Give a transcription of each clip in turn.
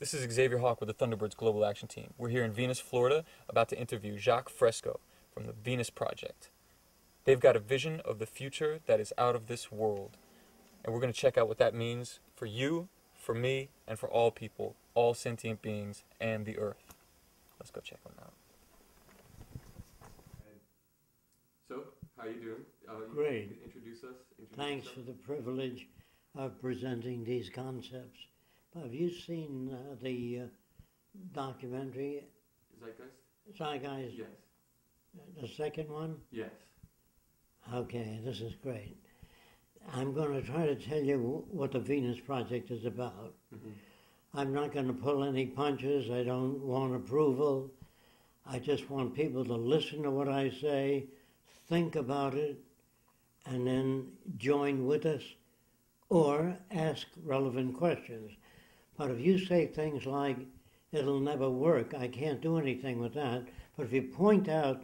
This is Xavier Hawk with the Thunderbirds Global Action Team. We're here in Venus, Florida, about to interview Jacque Fresco from the Venus Project. They've got a vision of the future that is out of this world. And we're going to check out what that means for you, for me, and for all people, all sentient beings, and the Earth. Let's go check them out. So, how are you doing? Great. Introduce us. Thanks for the privilege of presenting these concepts. Have you seen the documentary? Zeitgeist? Zeitgeist? Yes. The second one? Yes. Okay, this is great. I'm going to try to tell you what the Venus Project is about. Mm-hmm. I'm not going to pull any punches. I don't want approval. I just want people to listen to what I say, think about it, and then join with us or ask relevant questions. But if you say things like, it'll never work, I can't do anything with that, but if you point out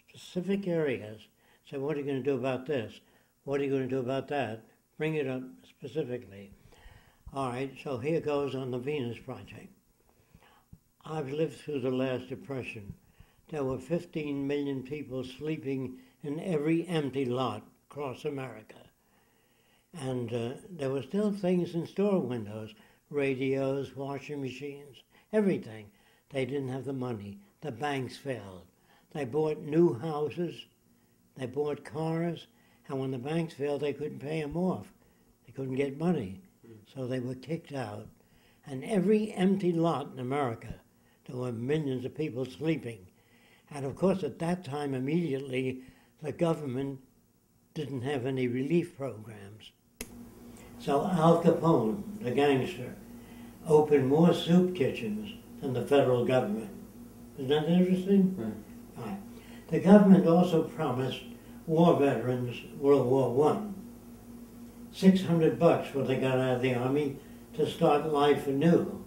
specific areas, say, what are you going to do about this? What are you going to do about that? Bring it up specifically. All right, so here goes on the Venus Project. I've lived through the last depression. There were 15 million people sleeping in every empty lot across America. And there were still things in store windows, radios, washing machines, everything. They didn't have the money. The banks failed. They bought new houses, they bought cars, and when the banks failed, they couldn't pay them off. They couldn't get money, so they were kicked out. And every empty lot in America, there were millions of people sleeping. And of course, at that time, immediately, the government didn't have any relief programs. So Al Capone, the gangster, opened more soup kitchens than the federal government. Isn't that interesting? Right. Right. The government also promised war veterans World War I $600 when they got out of the Army to start life anew.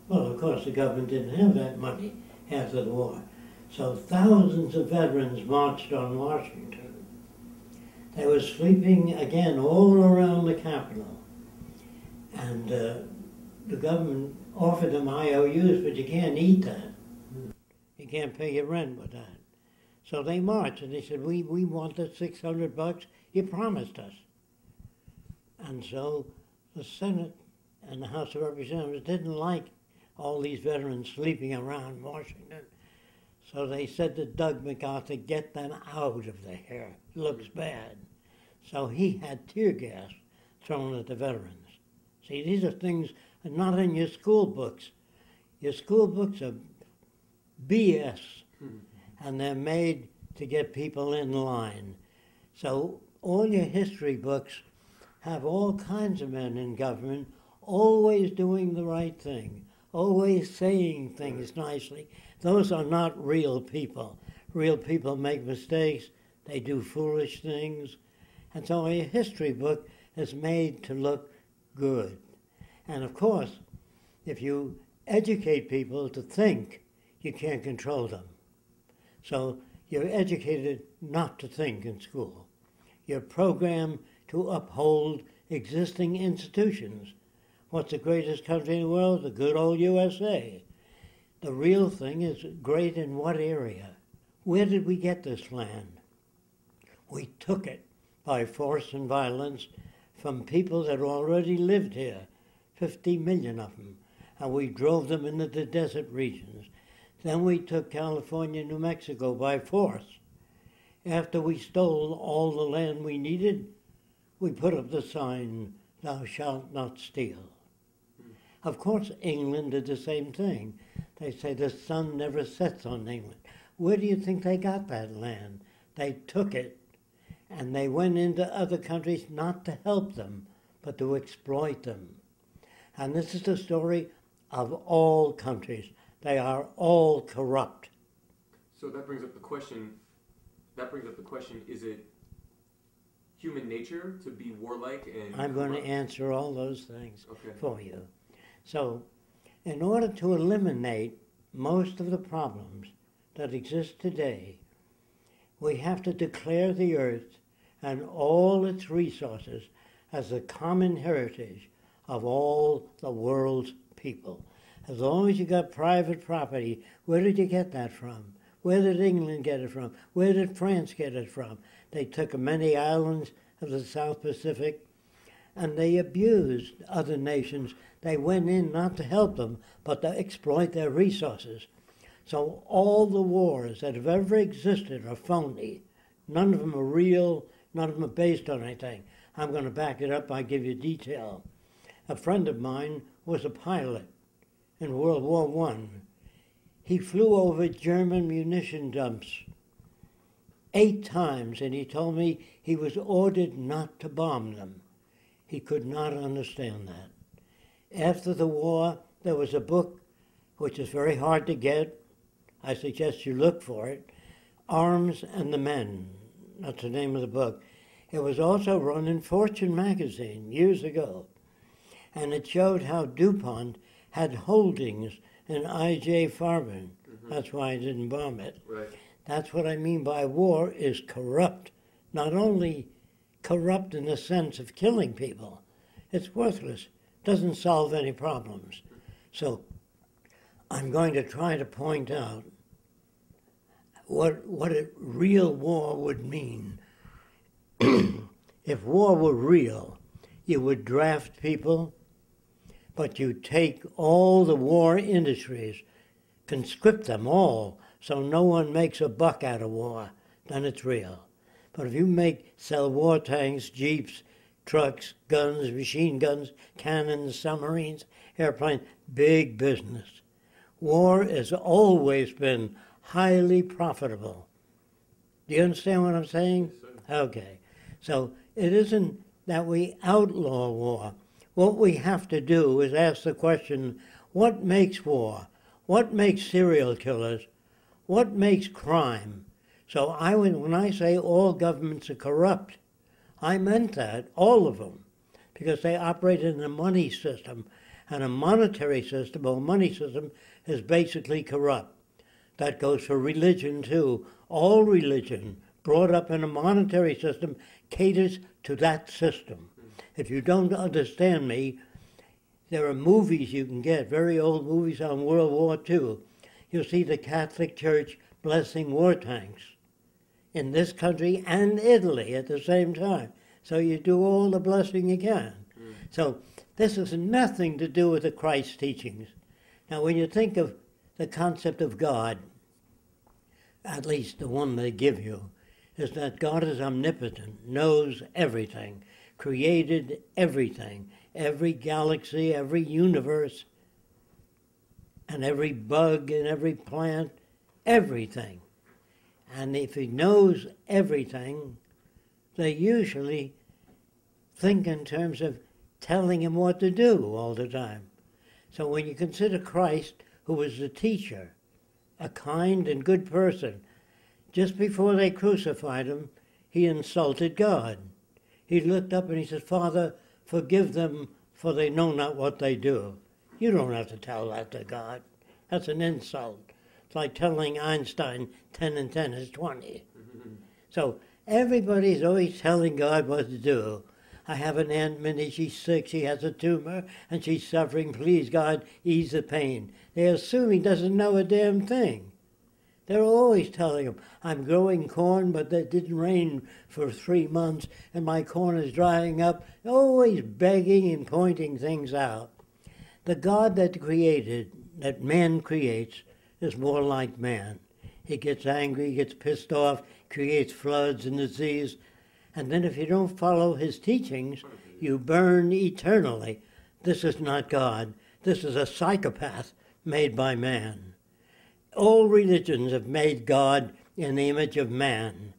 Well, of course, the government didn't have that money after the war. So thousands of veterans marched on Washington. They were sleeping, again, all around the Capitol. And the government offered them IOUs, but you can't eat that. You can't pay your rent with that. So they marched, and they said, we want the $600 you promised us. And so the Senate and the House of Representatives didn't like all these veterans sleeping around Washington. So they said to Doug MacArthur, get them out of there. It looks bad. So he had tear gas thrown at the veterans. See, these are things not in your school books. Your school books are BS, and they're made to get people in line. So all your history books have all kinds of men in government always doing the right thing, always saying things nicely. Those are not real people. Real people make mistakes, they do foolish things, and so a history book is made to look good. And of course, if you educate people to think, you can't control them. So you're educated not to think in school. You're programmed to uphold existing institutions. What's the greatest country in the world? The good old USA. The real thing is great in what area? Where did we get this land? We took it by force and violence from people that already lived here, 50 million of them, and we drove them into the desert regions. Then we took California, New Mexico by force. After we stole all the land we needed, we put up the sign, thou shalt not steal. Of course, England did the same thing. They say the sun never sets on England. Where do you think they got that land? They took it, and they went into other countries not to help them, but to exploit them. And this is the story of all countries. They are all corrupt. So that brings up the question, is it human nature to be warlike and I'm going to answer all those things for you. So, in order to eliminate most of the problems that exist today, we have to declare the earth and all its resources as the common heritage of all the world's people. As long as you got private property, where did you get that from? Where did England get it from? Where did France get it from? They took many islands of the South Pacific and they abused other nations. They went in not to help them, but to exploit their resources. So all the wars that have ever existed are phony. None of them are real, none of them are based on anything. I'm going to back it up, I'll give you detail. A friend of mine was a pilot in World War I. He flew over German munition dumps 8 times, and he told me he was ordered not to bomb them. He could not understand that. After the war, there was a book, which is very hard to get. I suggest you look for it. Arms and the Men. That's the name of the book. It was also run in Fortune magazine years ago. And it showed how DuPont had holdings in I.J. Farben. That's why I didn't bomb it. Right. That's what I mean by war is corrupt. Not only corrupt in the sense of killing people, it's worthless. Doesn't solve any problems. So I'm going to try to point out what a real war would mean. If war were real, you would draft people, but you take all the war industries, conscript them all, so no one makes a buck out of war, then it's real. But if you sell war tanks, jeeps, trucks, guns, machine guns, cannons, submarines, airplanes, big business. War has always been highly profitable. Do you understand what I'm saying? Okay. So it isn't that we outlaw war. What we have to do is ask the question, what makes war? What makes serial killers? What makes crime? So when I say all governments are corrupt, I meant that, all of them, because they operate in a money system, and a monetary system or money system is basically corrupt. That goes for religion too. All religion brought up in a monetary system caters to that system. If you don't understand me, there are movies you can get, very old movies on World War II. You'll see the Catholic Church blessing war tanks in this country and Italy at the same time. So you do all the blessing you can. So this has nothing to do with the Christ teachings. Now when you think of the concept of God, at least the one they give you, is that God is omnipotent, knows everything, created everything, every galaxy, every universe, and every bug and every plant, everything. And if he knows everything, they usually think in terms of telling him what to do all the time. So when you consider Christ, who was the teacher, a kind and good person, just before they crucified him, he insulted God. He looked up and he said, Father, forgive them, for they know not what they do. You don't have to tell that to God. That's an insult. It's like telling Einstein 10 and 10 is 20. So everybody's always telling God what to do. I have an Aunt Minnie, she's sick, she has a tumor, and she's suffering. Please, God, ease the pain. They assume he doesn't know a damn thing. They're always telling him, I'm growing corn, but it didn't rain for 3 months, and my corn is drying up. Always begging and pointing things out. The God that created, that man creates, is more like man. He gets angry, he gets pissed off, creates floods and disease, and then if you don't follow his teachings, you burn eternally. This is not God. This is a psychopath made by man. All religions have made God in the image of man.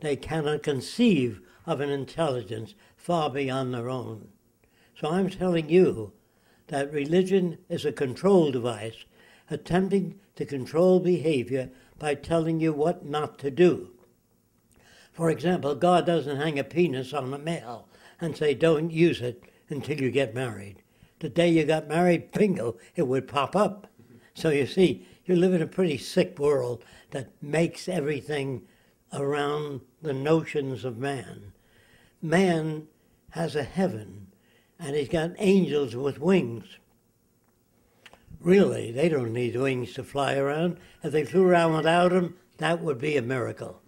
They cannot conceive of an intelligence far beyond their own. So I'm telling you that religion is a control device, attempting to control behavior by telling you what not to do. For example, God doesn't hang a penis on a male and say, don't use it until you get married. The day you got married, bingo, it would pop up. So you see, you live in a pretty sick world that makes everything around the notions of man. Man has a heaven, and he's got angels with wings. Really, they don't need wings to fly around. If they flew around without them, that would be a miracle.